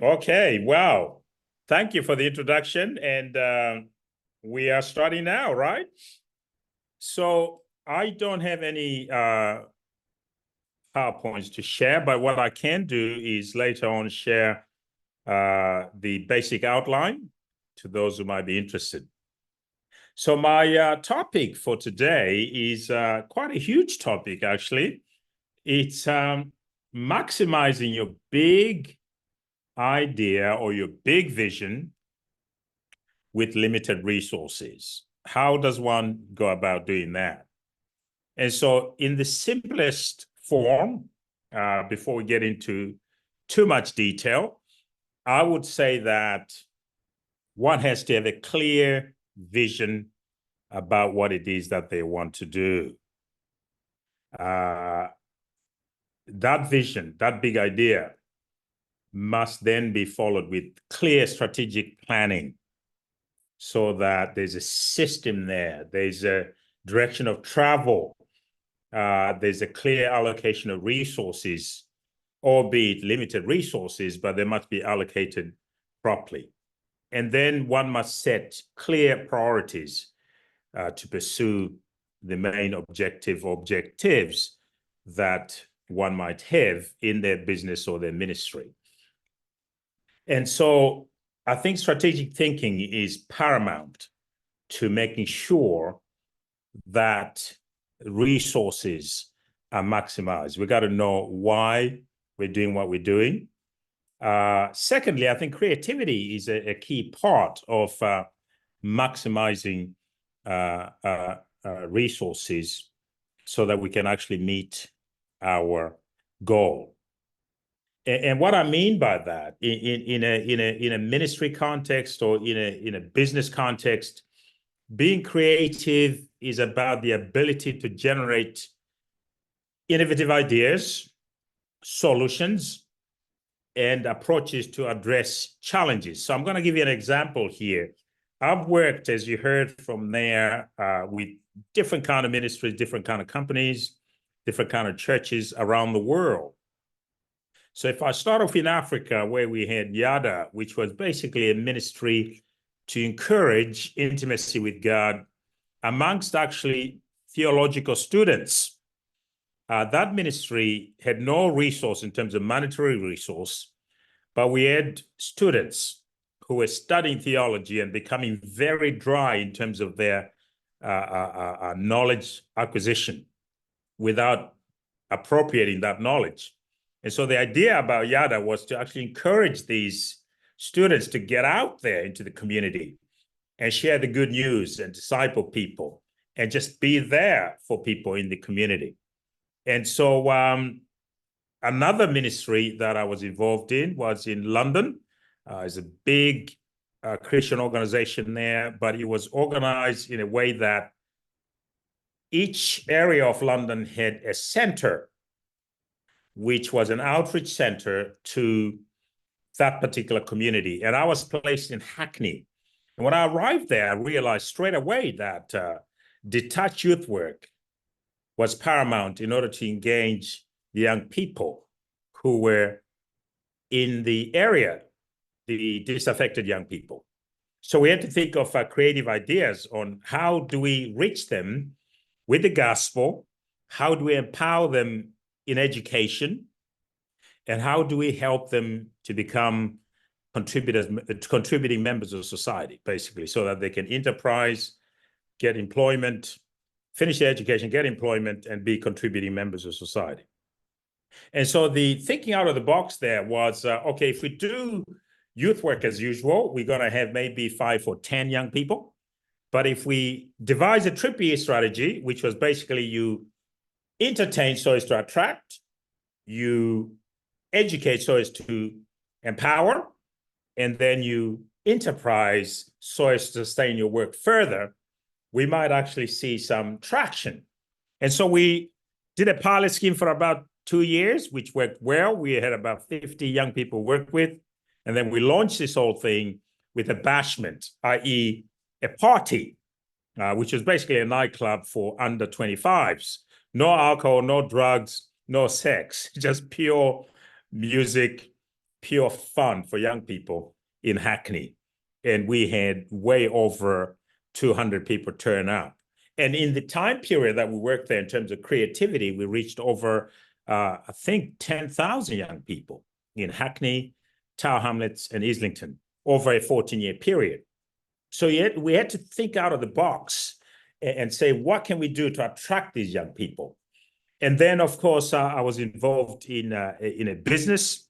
Okay, wow. Thank you for the introduction. And we are starting now, right? So I don't have any PowerPoints to share, but what I can do is later on share the basic outline to those who might be interested. So my topic for today is quite a huge topic, actually. It's maximizing your big idea or your big vision with limited resources. How does one go about doing that? And so in the simplest form, before we get into too much detail, I would say that one has to have a clear vision about what it is that they want to do. That vision, that big idea, must then be followed with clear strategic planning so that there's a system there, there's a direction of travel, there's a clear allocation of resources, albeit limited resources, but they must be allocated properly. And then one must set clear priorities to pursue the main objectives that one might have in their business or their ministry. And so I think strategic thinking is paramount to making sure that resources are maximized. We got to know why we're doing what we're doing. Secondly, I think creativity is a key part of maximizing resources so that we can actually meet our goal. And what I mean by that, in a ministry context or in a business context, being creative is about the ability to generate innovative ideas, solutions, and approaches to address challenges. So I'm going to give you an example here. I've worked, as you heard from there, with different kind of ministries, different kind of companies, different kind of churches around the world. So if I start off in Africa, where we had YADA, which was basically a ministry to encourage intimacy with God amongst actually theological students. That ministry had no resource in terms of monetary resource, but we had students who were studying theology and becoming very dry in terms of their knowledge acquisition without appropriating that knowledge. And so the idea about YADA was to actually encourage these students to get out there into the community and share the good news and disciple people and just be there for people in the community. And so another ministry that I was involved in was in London. It's a big Christian organization there, but it was organized in a way that each area of London had a center, which was an outreach center to that particular community. And I was placed in Hackney. And when I arrived there, I realized straight away that detached youth work was paramount in order to engage the young people who were in the area, the disaffected young people. So we had to think of creative ideas on how do we reach them with the gospel, how do we empower them in education, and how do we help them to become contributing members of society, basically, so that they can enterprise, get employment, finish their education, get employment, and be contributing members of society. And so the thinking out of the box there was, okay, if we do youth work as usual, we're going to have maybe 5 or 10 young people. But if we devise a triple strategy, which was basically you entertain so as to attract, you educate so as to empower, and then you enterprise so as to sustain your work further, we might actually see some traction. And so we did a pilot scheme for about 2 years, which worked well. We had about 50 young people work with. And then we launched this whole thing with a bashment, i.e. a party, which was basically a nightclub for under 25s. No alcohol, no drugs, no sex, just pure music, pure fun for young people in Hackney. And we had way over 200 people turn up. And in the time period that we worked there in terms of creativity, we reached over, I think, 10,000 young people in Hackney, Tower Hamlets, and Islington over a 14-year period. So we had to think out of the box and say, what can we do to attract these young people? And then, of course, I was involved in a business.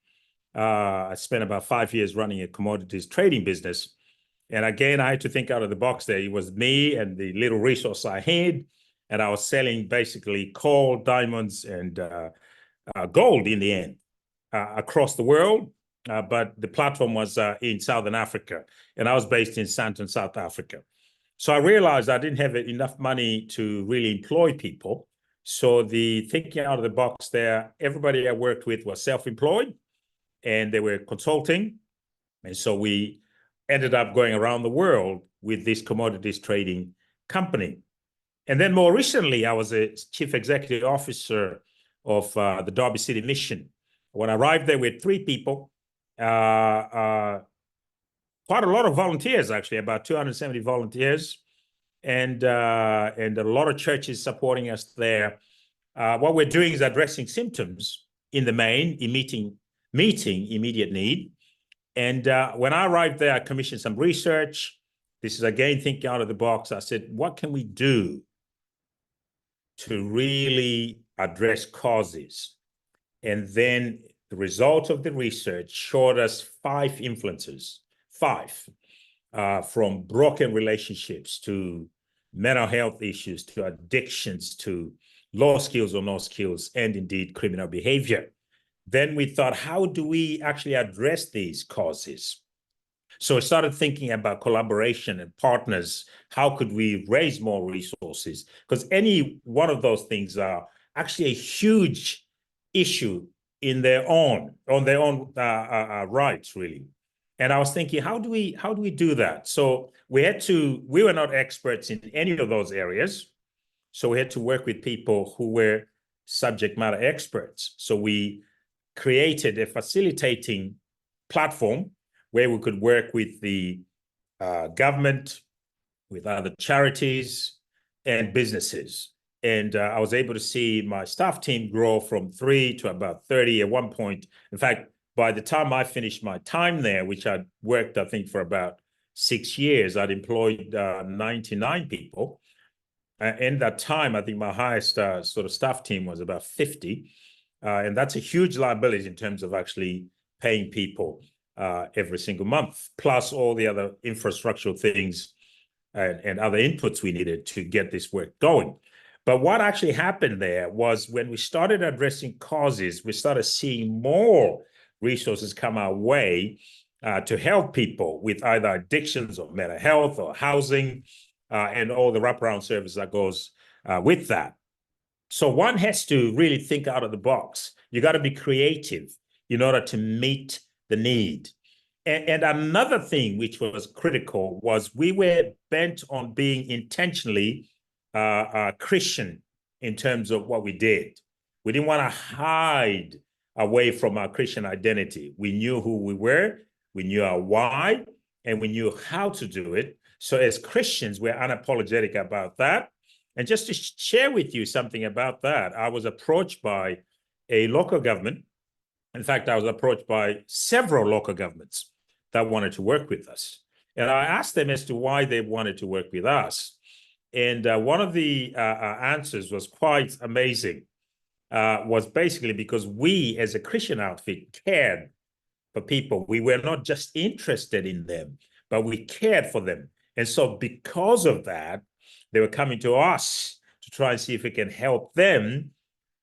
I spent about 5 years running a commodities trading business. And again, I had to think out of the box there. It was me and the little resource I had, and I was selling basically coal, diamonds, and gold in the end across the world. But the platform was in Southern Africa, and I was based in Sandton, South Africa. So I realized I didn't have enough money to really employ people. So the thinking out of the box there, everybody I worked with was self-employed, and they were consulting. And so we ended up going around the world with this commodities trading company. And then more recently, I was a chief executive officer of the Derby City Mission. When I arrived there, we had 3 people, quite a lot of volunteers, actually, about 270 volunteers, and a lot of churches supporting us there. What we're doing is addressing symptoms in the main, meeting immediate need. And when I arrived there, I commissioned some research. This is, again, thinking out of the box. I said, what can we do to really address causes? And then the result of the research showed us 5 influences, 5, from broken relationships to mental health issues, to addictions, to low skills or no skills, and indeed criminal behavior. Then we thought, how do we actually address these causes? So I started thinking about collaboration and partners. How could we raise more resources? Because any one of those things are actually a huge issue on their own rights, really. And I was thinking, how do we do that? So we were not experts in any of those areas. So we had to work with people who were subject matter experts. So we created a facilitating platform where we could work with the government, with other charities, and businesses. And I was able to see my staff team grow from 3 to about 30 at one point. In fact, by the time I finished my time there, which I'd worked, I think, for about 6 years, I'd employed 99 people. In that time, I think my highest sort of staff team was about 50. And that's a huge liability in terms of actually paying people every single month, plus all the other infrastructural things and other inputs we needed to get this work going. But what actually happened there was when we started addressing causes, we started seeing more resources come our way to help people with either addictions or mental health or housing and all the wraparound service that goes with that. So one has to really think out of the box. You got to be creative in order to meet the need. And another thing which was critical was we were bent on being intentionally Christian in terms of what we did. We didn't want to hide away from our Christian identity. We knew who we were, we knew our why, and we knew how to do it. So as Christians, we're unapologetic about that. And just to share with you something about that, I was approached by a local government. In fact, I was approached by several local governments that wanted to work with us. And I asked them as to why they wanted to work with us. And one of the answers was quite amazing, was basically because we as a Christian outfit cared for people. We were not just interested in them, but we cared for them. And so because of that, they were coming to us to try and see if we can help them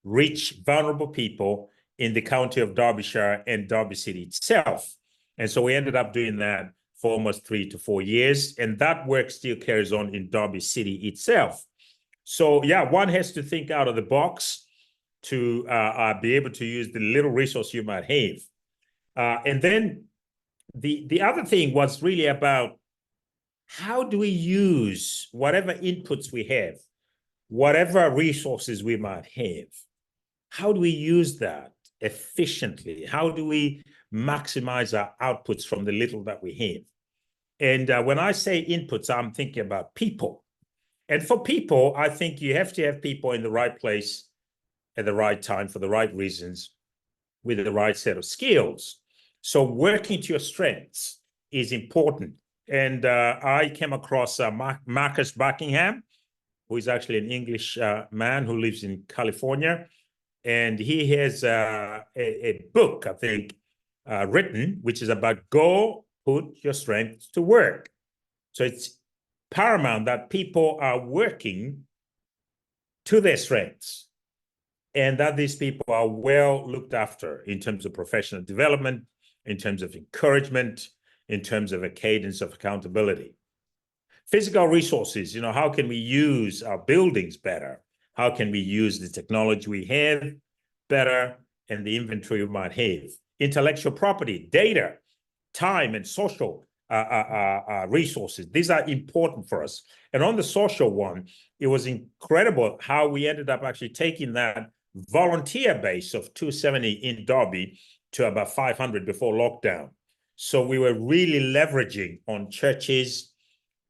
reach vulnerable people in the county of Derbyshire and Derby City itself. And so we ended up doing that for almost 3 to 4 years. And that work still carries on in Derby City itself. So yeah, one has to think out of the box to be able to use the little resource you might have. And then the other thing was really about how do we use whatever inputs we have, whatever resources we might have, how do we use that efficiently? How do we maximize our outputs from the little that we have? And when I say inputs, I'm thinking about people. And for people, I think you have to have people in the right place at the right time for the right reasons with the right set of skills. So working to your strengths is important. And I came across Marcus Buckingham, who is actually an English man who lives in California. And he has a book, I think, written, which is about go put your strengths to work. So it's paramount that people are working to their strengths and that these people are well looked after in terms of professional development, in terms of encouragement, in terms of a cadence of accountability. Physical resources, how can we use our buildings better? How can we use the technology we have better and the inventory we might have? Intellectual property, data, time, and social resources. These are important for us. And on the social one, it was incredible how we ended up actually taking that volunteer base of 270 in Derby to about 500 before lockdown. So we were really leveraging on churches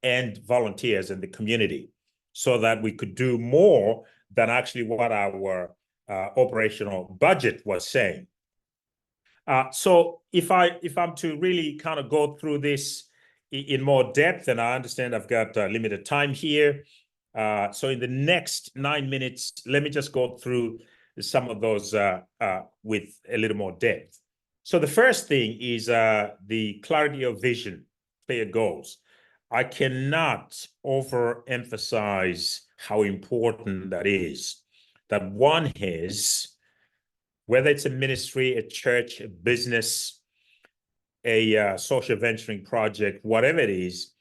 and volunteers in the community so that we could do more than actually what our operational budget was saying. So if I'm to really kind of go through this in more depth, and I understand I've got limited time here. So in the next 9 minutes, let me just go through some of those with a little more depth. So the first thing is the clarity of vision, clear goals. I cannot overemphasize how important that is, that one has, whether it's a ministry, a church, a business, a social venturing project, whatever it is,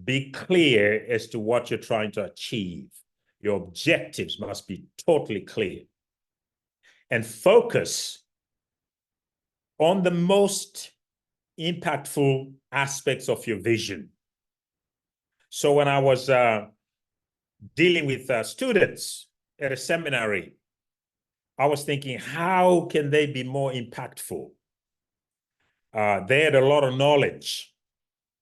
be clear as to what you're trying to achieve. Your objectives must be totally clear. And focus on the most impactful aspects of your vision. So when I was dealing with students at a seminary, I was thinking, how can they be more impactful? They had a lot of knowledge,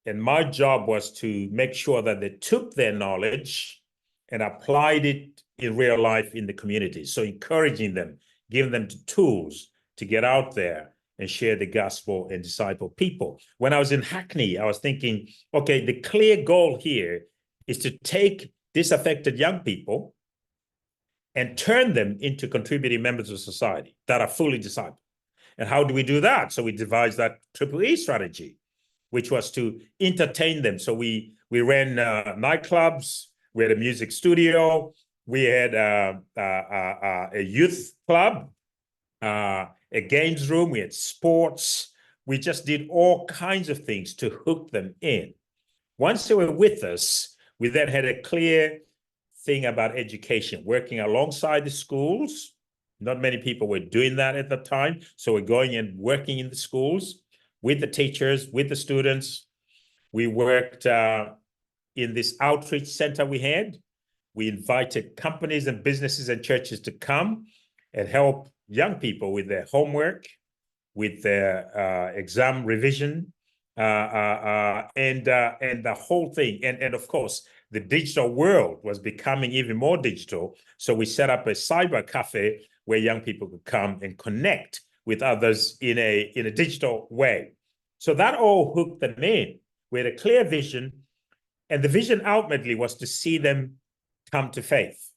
and my job was to make sure that they took their knowledge and applied it in real life in the community. So encouraging them, giving them the tools to get out there and share the gospel and disciple people. When I was in Hackney, I was thinking, okay, the clear goal here is to take disaffected young people and turn them into contributing members of society that are fully discipled. And how do we do that? So we devised that Triple E strategy, which was to entertain them. So we ran nightclubs, we had a music studio, we had a youth club, a games room, we had sports. We just did all kinds of things to hook them in. Once they were with us, we then had a clear thing about education, working alongside the schools. Not many people were doing that at the time. So we're going and working in the schools with the teachers, with the students. We worked in this outreach center we had. We invited companies and businesses and churches to come and help young people with their homework, with their exam revision, and the whole thing. And of course, the digital world was becoming even more digital. So we set up a cyber cafe where young people could come and connect with others in a digital way. So that all hooked them in. We had a clear vision, and the vision ultimately was to see them come to faith.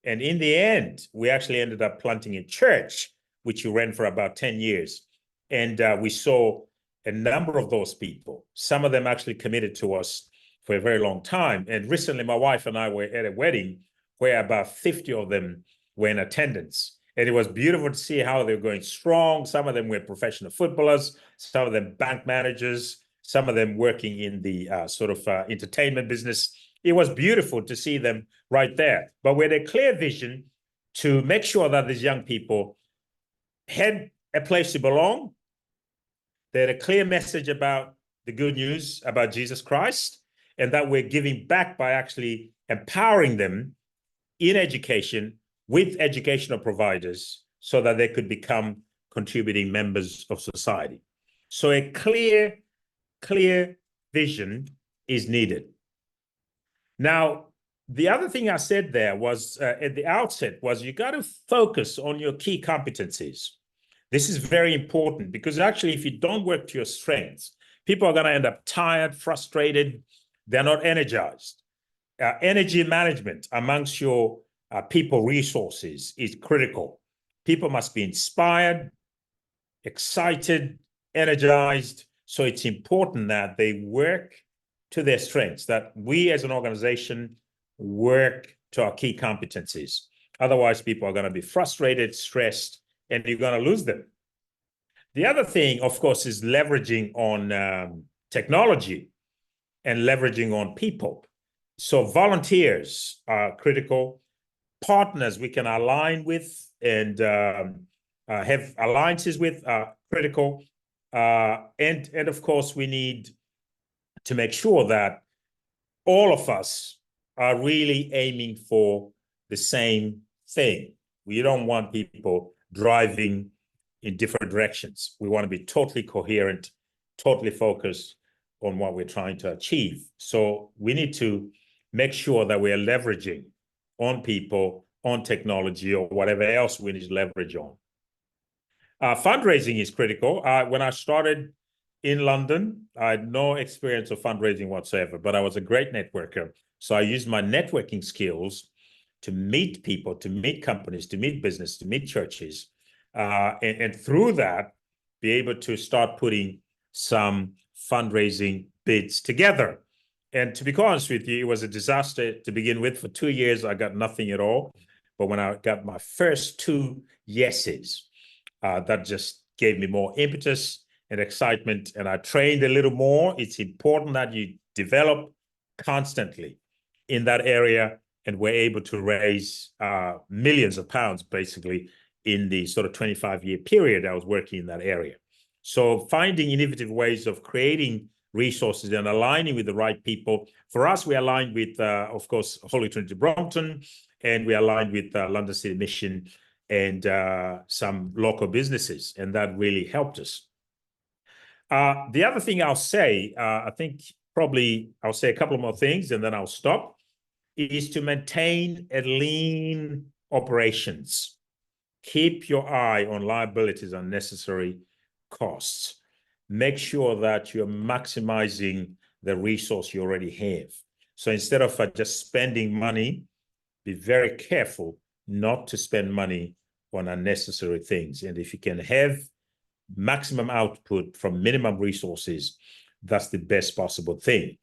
And in the end, we actually ended up planting a church, which we ran for about 10 years. And we saw a number of those people. Some of them actually committed to us for a very long time. And recently, my wife and I were at a wedding where about 50 of them were in attendance. And it was beautiful to see how they were going strong. Some of them were professional footballers, some of them bank managers, some of them working in the entertainment business. It was beautiful to see them right there. But with a clear vision to make sure that these young people had a place to belong, they had a clear message about the good news about Jesus Christ, and that we're giving back by actually empowering them in education with educational providers so that they could become contributing members of society. So a clear vision is needed. Now, the other thing I said there was at the outset was you got to focus on your key competencies. This is very important because actually, if you don't work to your strengths, people are going to end up tired, frustrated. They're not energized. Energy management amongst your people resources is critical. People must be inspired, excited, energized. So it's important that they work to their strengths, that we as an organization work to our key competencies. Otherwise, people are going to be frustrated, stressed, and you're going to lose them. The other thing, of course, is leveraging on technology and leveraging on people. So volunteers are critical. Partners we can align with and have alliances with are critical. And of course, we need to make sure that all of us are really aiming for the same thing. We don't want people driving in different directions. We want to be totally coherent, totally focused on what we're trying to achieve. So we need to make sure that we are leveraging on people, on technology, or whatever else we need to leverage on. Fundraising is critical. When I started in London, I had no experience of fundraising whatsoever, but I was a great networker. So I used my networking skills to meet people, to meet companies, to meet business, to meet churches, and through that, be able to start putting some fundraising bids together. And to be honest with you, it was a disaster to begin with. For 2 years, I got nothing at all. But when I got my first 2 yeses, that just gave me more impetus and excitement. And I trained a little more. It's important that you develop constantly in that area. And we're able to raise millions of pounds, basically, in the sort of 25-year period I was working in that area. So finding innovative ways of creating resources and aligning with the right people. For us, we aligned with, of course, Holy Trinity Brompton, and we aligned with London City Mission and some local businesses, and that really helped us. The other thing I'll say, I think probably I'll say a couple more things and then I'll stop, is to maintain a lean operations. Keep your eye on liabilities and necessary costs. Make sure that you're maximizing the resource you already have. So instead of just spending money, be very careful not to spend money on unnecessary things. And if you can have maximum output from minimum resources, that's the best possible thing.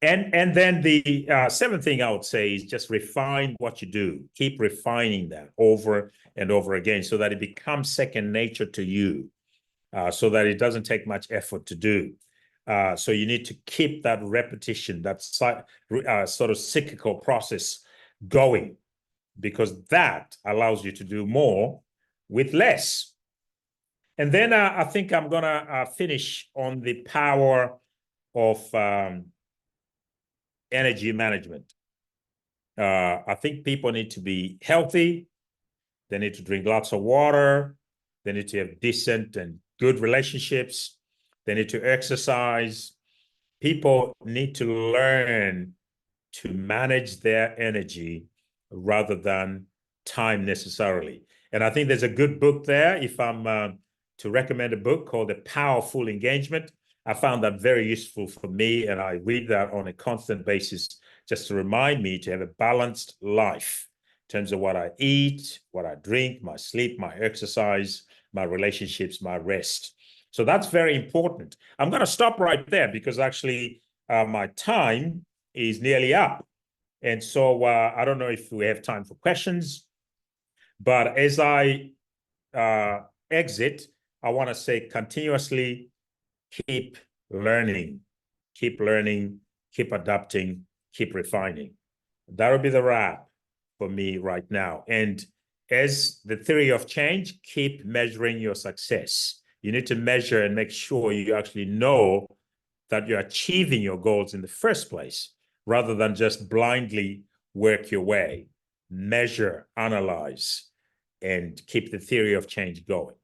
And then the seventh thing I would say is just refine what you do. Keep refining that over and over again so that it becomes second nature to you, so that it doesn't take much effort to do. So you need to keep that repetition, that sort of cyclical process going, because that allows you to do more with less. And then I think I'm going to finish on the power of energy management. I think people need to be healthy. They need to drink lots of water. They need to have decent and good relationships. They need to exercise. People need to learn to manage their energy rather than time necessarily. And I think there's a good book there. If I'm to recommend a book called The Powerful Engagement, I found that very useful for me, and I read that on a constant basis just to remind me to have a balanced life in terms of what I eat, what I drink, my sleep, my exercise, my relationships, my rest. So that's very important. I'm going to stop right there because actually my time is nearly up. And so I don't know if we have time for questions, but as I exit, I want to say continuously keep learning, keep adapting, keep refining. That'll be the wrap for me right now. And as the theory of change, keep measuring your success. You need to measure and make sure you actually know that you're achieving your goals in the first place, rather than just blindly work your way. Measure, analyze, and keep the theory of change going.